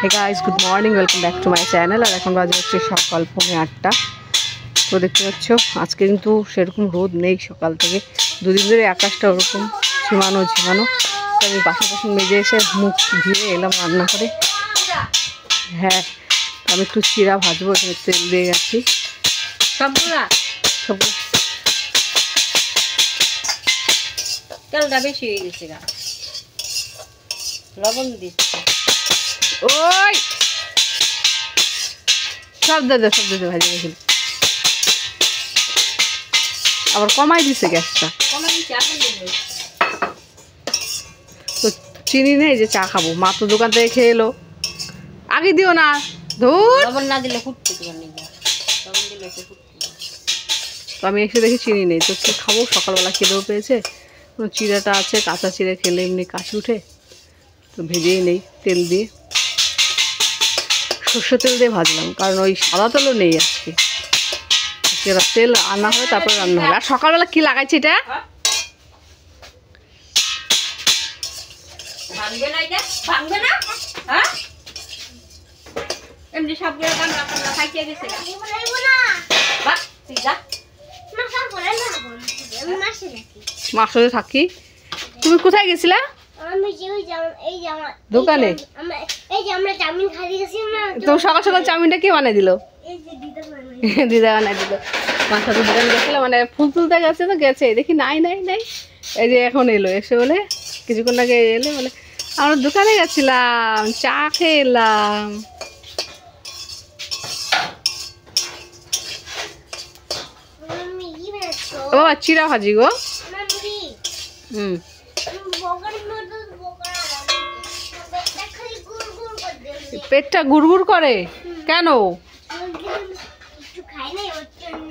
Hey guys, good morning, welcome back to my channel. আর এখন বাজে হচ্ছে সকাল 8:30। তো দেখতে পাচ্ছ আজকে কিন্তু সেরকম রোদ নেই সকাল থেকে, দুদিন ধরে আকাশটা ওরকম ঝিমানো। তো আমি বাসন মেজে এসে মুখ ধুয়ে এলাম রান্না করে। হ্যাঁ, আমি একটু চিড়া ভাজবো, এখানে তেল দিয়ে গেছি সবগুলা তেলটা বেশি হয়ে গেছে, লবণ দিচ্ছি। ওই সব দাদা ভাজি গেছিল, আবার কমাই দিছে গ্যাসটা। তো চিনি নেই যে চা খাবো, মা তো দোকান থেকে খেয়ে এলো। আগে দিও না, ধুর লবণ না দিলে ফুটতে তো আমি এসে দেখি চিনি নেই, তো কি খাবো? সকালবেলা খেলেও পেয়েছে, চিড়াটা আছে, কাঁচা চিড়ে খেলে এমনি কাশি উঠে, তো ভেজেই নেই তেল দিয়ে, সর্ষে তেল দিয়ে ভাজলাম, কারণ ওই সাদা তেলও নেই আজকে। তেল আনা হবে তারপরে রান্না হবে। আর সকালবেলা কি লাগাইছি এটা? মাসে থাকি। তুমি কোথায় গেছিলা? দোকানে। তো সকাল সকাল চাউমিনটা কে বানিয়ে দিল? দিদা বানিয়ে দিল। মার সাথে দোকানে গেছিল, মানে ফুল তুলতে গেছে, তো গেছে দেখি নাই। এই যে এখন এলো, এসে বলে কিছুক্ষণ আগে এলে বলে আমরা দোকানে গেছিলাম, চা খেয়ে এলাম। বাবা চিড়া ভাজি গো। পেটটা গুড়গুড় করে কেন?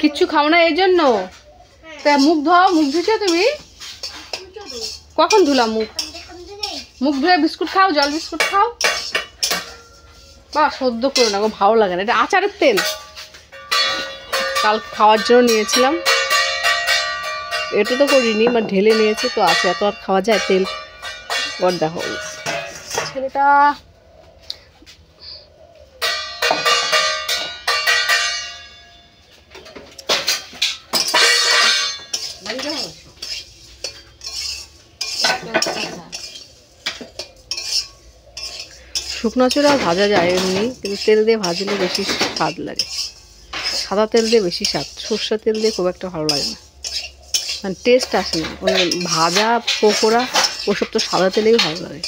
কিচ্ছু খাও না এই জন্য? তা মুখ ধুছো তুমি? কখন ধুলাম মুখ ধুয়ে বিস্কুট খাও, জল বিস্কুট খাও। বা সদ্য করো না গো, ভালো লাগে না। এটা আচারের তেল, কাল খাওয়ার জন্য নিয়েছিলাম, এটা তো করিনি, মানে ঢেলে নিয়েছি, তো আছে, এত আর খাওয়া যায় তেল? ওর দেখো ছেলেটা শুকনো চুড়া ভাজা যায় এমনি, কিন্তু তেল দিয়ে ভাজলে বেশি স্বাদ লাগে। সাদা তেল দিয়ে বেশি স্বাদ, সর্ষে তেল দিয়ে খুব একটা ভালো লাগে না, মানে টেস্ট আসে না। মানে ভাজা পকোড়া ওসব তো সাদা তেলেই ভালো লাগে।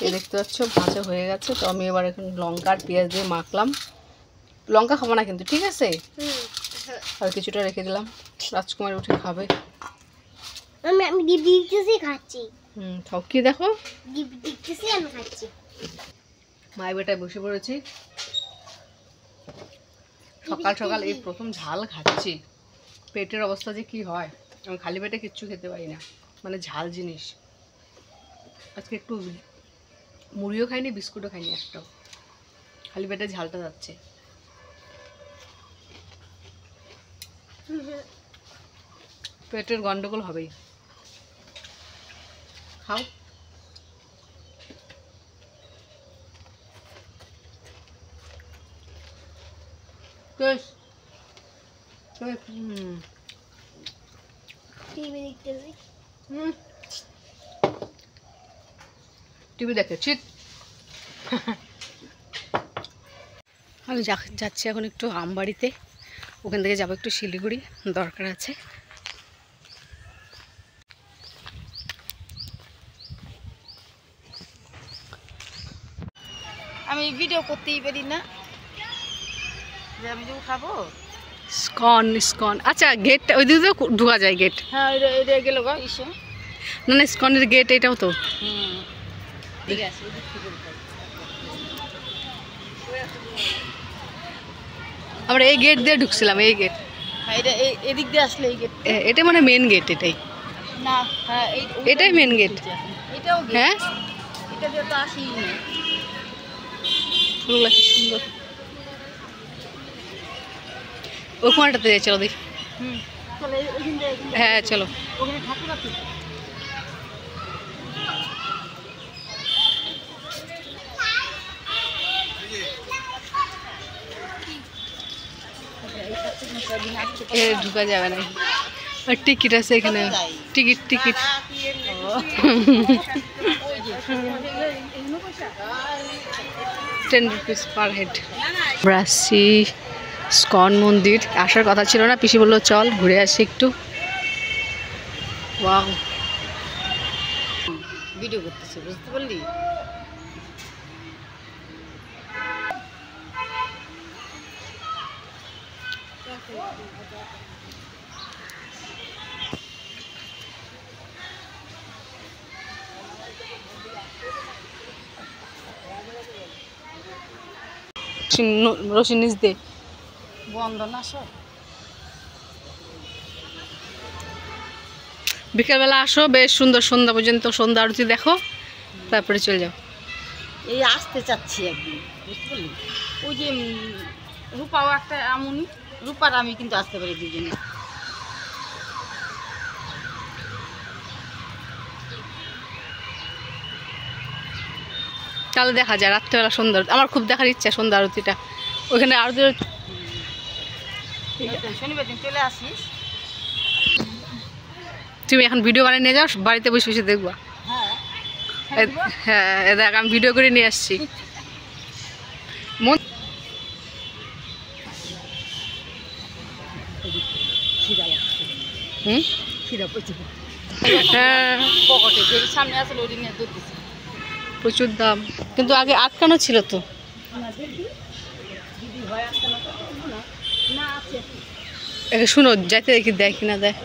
এই দেখতে পাচ্ছ ভাজা হয়ে গেছে। তো আমি এবার এখন লঙ্কা আর পেঁয়াজ দিয়ে মাখলাম। লঙ্কা খাবো না কিন্তু, ঠিক আছে? আর কিছুটা রেখে দিলাম, রাজকুমার উঠে খাবে। আমি দিবদিকতেছি খাচ্ছি। খাও, কি দেখো? দিবদিকতেছি আমি খাচ্ছি। মায়ের বেটায় বসে পড়েছি, সকাল সকাল এই প্রথম ঝাল খাচ্ছি। পেটের অবস্থা যে কি হয়, আমি খালি পেটে কিচ্ছু খেতে পারি না, মানে ঝাল জিনিস। আজকে একটু মুড়িও খাইনি, বিস্কুটও খাইনি একটাও, খালি পেটে ঝালটা যাচ্ছে। পেটের গন্ডগোল হবেই। খাও। টিভি দেখেছি। আমি যাচ্ছি এখন একটু আমবাড়িতে, ওখান থেকে যাবো একটু শিলিগুড়ি, দরকার আছে। আমি ভিডিও করতেই পারি না, আমি যে খাবো। স্কন আচ্ছা, গেটটা ওই দিকে তো ঢোকা যায় গেট। হ্যাঁ, এটা গেল গা ইসে। না স্কনের গেট এটাও তো। ঠিক আছে, আমরা এই গেট দিয়ে ঢুকছিলাম, এই গেট। হ্যাঁ, এটা এদিক দিয়ে আসলে এই গেট, এটা মানে মেন গেট এটাই না? হ্যাঁ, এটাই মেন গেট। এটাও হ্যাঁ, এটা দিয়ে তো আসি না। ফুলগুলো কি সুন্দর। ওই কোণাটাতে যাই, চলো দেখি। হ্যাঁ চলো। এ ঢুকা যাবে না, টিকিট আছে এখানে, টিকিট 10 রুপিস পার হেড। আমরা আসছি স্কন মন্দির, আসার কথা ছিল না, পিসি বললো চল ঘুরে আসি একটু। ওয়াও, ভিডিও করতেছে, বুঝতে পারলি? রশি নিচ দে বন্ধ না সব। বিকেলবেলা আসো, বেশ সুন্দর, সন্ধ্যা পর্যন্ত সন্ধ্যা আরতি দেখো, তারপরে চলে যাও। এই আসতে চাচ্ছি একদিন, বুঝতে পারলি? ওই যে রূপাও একটা এমন, রূপার আমি কিন্তু আসতে পারি দুজনে। তাহলে দেখা যায় রাত্রেবেলা সুন্দর, আমার খুব দেখার ইচ্ছা সন্ধ্যা আরতিটা। ওইখানে আরতি শনিবার দিন চলে আসিস। তুমি এখন ভিডিও বানিয়ে নিয়ে যাও, বাড়িতে বসে বসে দেখবা। হ্যাঁ দেখ, আমি ভিডিও করে নিয়ে আসছি। সামনে আসলে ওই নিয়ে দুধ দিচ্ছে, প্রচুর দাম, কিন্তু আগে আটকানো ছিল তো। একে শুনো, যাইতে দেখি দেয় কিনা দেয়।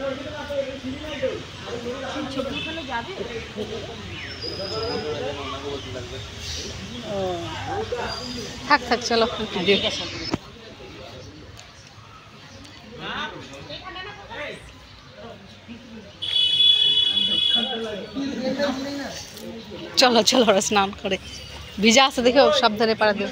থাক থাক চলো। চলো চলো, ওরা স্নান করে, ভিজা আছে দেখো, সাবধানে পাড়া দিও।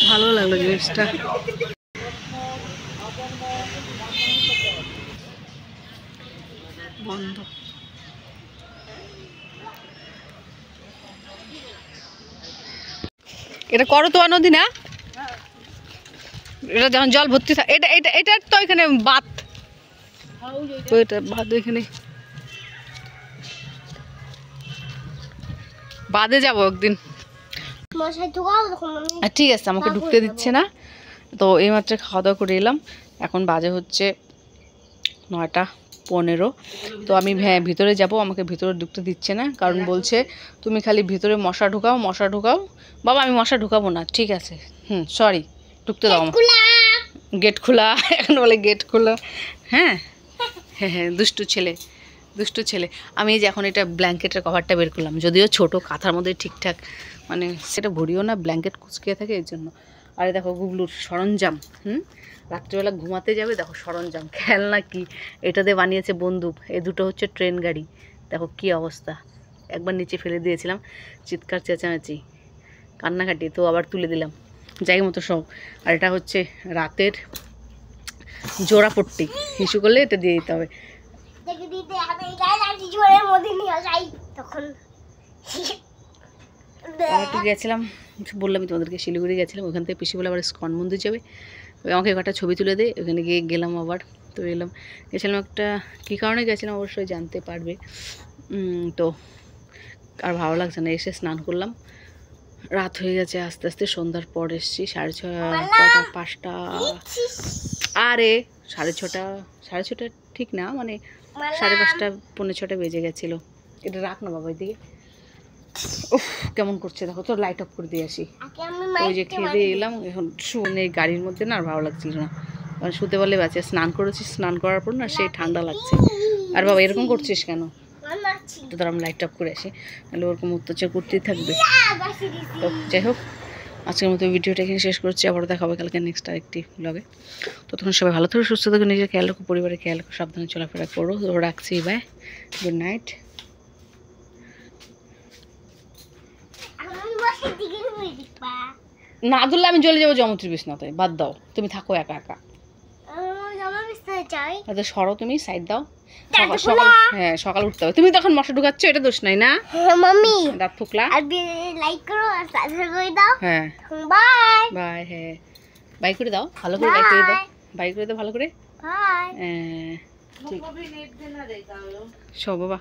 ভালো লাগলো জিনিসটা। বন্ধ। এটা করতোয়া নদী না? এটা যখন জল ভর্তি থাকে, এটা তো এখানে বাঁধ, ওইটা বাঁধ, এখানে বাদে যাবো একদিন। ঠিক আছে, আমাকে ঢুকতে দিচ্ছে না তো। এইমাত্র খাওয়া দাওয়া করে এলাম, এখন বাজে হচ্ছে 9:15। তো আমি ভিতরে যাব, আমাকে ভিতরে ঢুকতে দিচ্ছে না, কারণ বলছে তুমি খালি ভিতরে মশা ঢুকাও, মশা ঢুকাও। বাবা আমি মশা ঢুকাবো না, ঠিক আছে, সরি, ঢুকতে দাও আমাকে। গেট খোলা, এখন বলে গেট খোলা। হ্যাঁ হ্যাঁ হ্যাঁ, দুষ্টু ছেলে, দুষ্টু ছেলে। আমি এই যে এখন এটা ব্ল্যাঙ্কেটের কভারটা বের করলাম, যদিও ছোট, কাঁথার মধ্যে ঠিকঠাক, মানে সেটা ভরিও না, ব্ল্যাঙ্কেট কুচকিয়ে থাকে এর জন্য। আরে দেখো গুগলুর সরঞ্জাম, রাত্রিবেলা ঘুমাতে যাবে, দেখো সরঞ্জাম, খেলনা কি, এটাতে বানিয়েছে বন্দুক, এই দুটো হচ্ছে ট্রেন গাড়ি, দেখো কি অবস্থা। একবার নিচে ফেলে দিয়েছিলাম, চিৎকার চেঁচামেচি, কান্নাকাটি, তো আবার তুলে দিলাম, জায়গা মতো সব। আর এটা হচ্ছে রাতের জোড়া পট্টি, হিসু করলে এটা দিয়ে দিতে হবে। একটু গেছিলাম, বললামই তোমাদেরকে, শিলিগুড়ি গেছিলাম, ওখান থেকে পিসি বলে আবার স্কন মন্দির যাবে, আমাকে একটা ছবি তুলে দে, ওখানে গিয়ে গেলাম আবার। তো এলাম, গেছিলাম একটা, কী কারণে গেছিলাম অবশ্যই জানতে পারবে। তো আর ভালো লাগছে না, এসে স্নান করলাম, রাত হয়ে গেছে, আস্তে আস্তে সন্ধ্যার পর এসেছি, 6:30, 5টা, আরে 6:30 ঠিক না, মানে 5:30, 5:45 বেজে গেছিলো। এটা রাখ না বাবা, এদিকে, উফ কেমন করছে দেখো তো, লাইট অফ করে দিয়ে আসি। ওই যে খেয়ে দিয়ে এলাম, এখন শুনে গাড়ির মধ্যে না আর ভালো লাগছিল না, কারণ শুতে পারলে বাঁচে। স্নান করেছি, স্নান করার পর না সেই ঠান্ডা লাগছে। আর বাবা এরকম করছিস কেন? তো তার আমি লাইট অফ করে আসি, তাহলে ওরকম অত্যাচার করতেই থাকবে। তো যাই হোক, আজকের মতো ভিডিওটা এখানে শেষ করছি, আবার দেখা হবে কালকে নেক্সট আরেকটি ব্লগে। ততক্ষণ সবাই ভালো থাকো, সুস্থ থাকো, নিজের খেয়াল রাখো, পরিবারের খেয়াল রাখো, সাবধানে চলাফেরা করো। তো রাখছি, বাই, গুড নাইট। তুমি দেখবা না ধরলে আমি চলে যাবো জমত্রী বিছনাতে, বাদ দাও, তুমি থাকো একা একা। আমার বিস্তার চাই আচ্ছা সরো, তুমি সাইড দাও। দাঁত সকাল খোলা। হ্যাঁ সকাল উঠতে হবে, তুমি তখন মশা ঢুকাচ্ছ, এটা দোষ নাই না? হ্যাঁ মাম্মি দাঁত ফুকলা। আর লাইক করো আর সাবস্ক্রাইব করে দাও। হ্যাঁ বাই বাই। হ্যাঁ বাই করে দাও, ভালো করে বাই করে দাও, বাই করে দাও ভালো করে। বাই ঠিক। শো বাবা।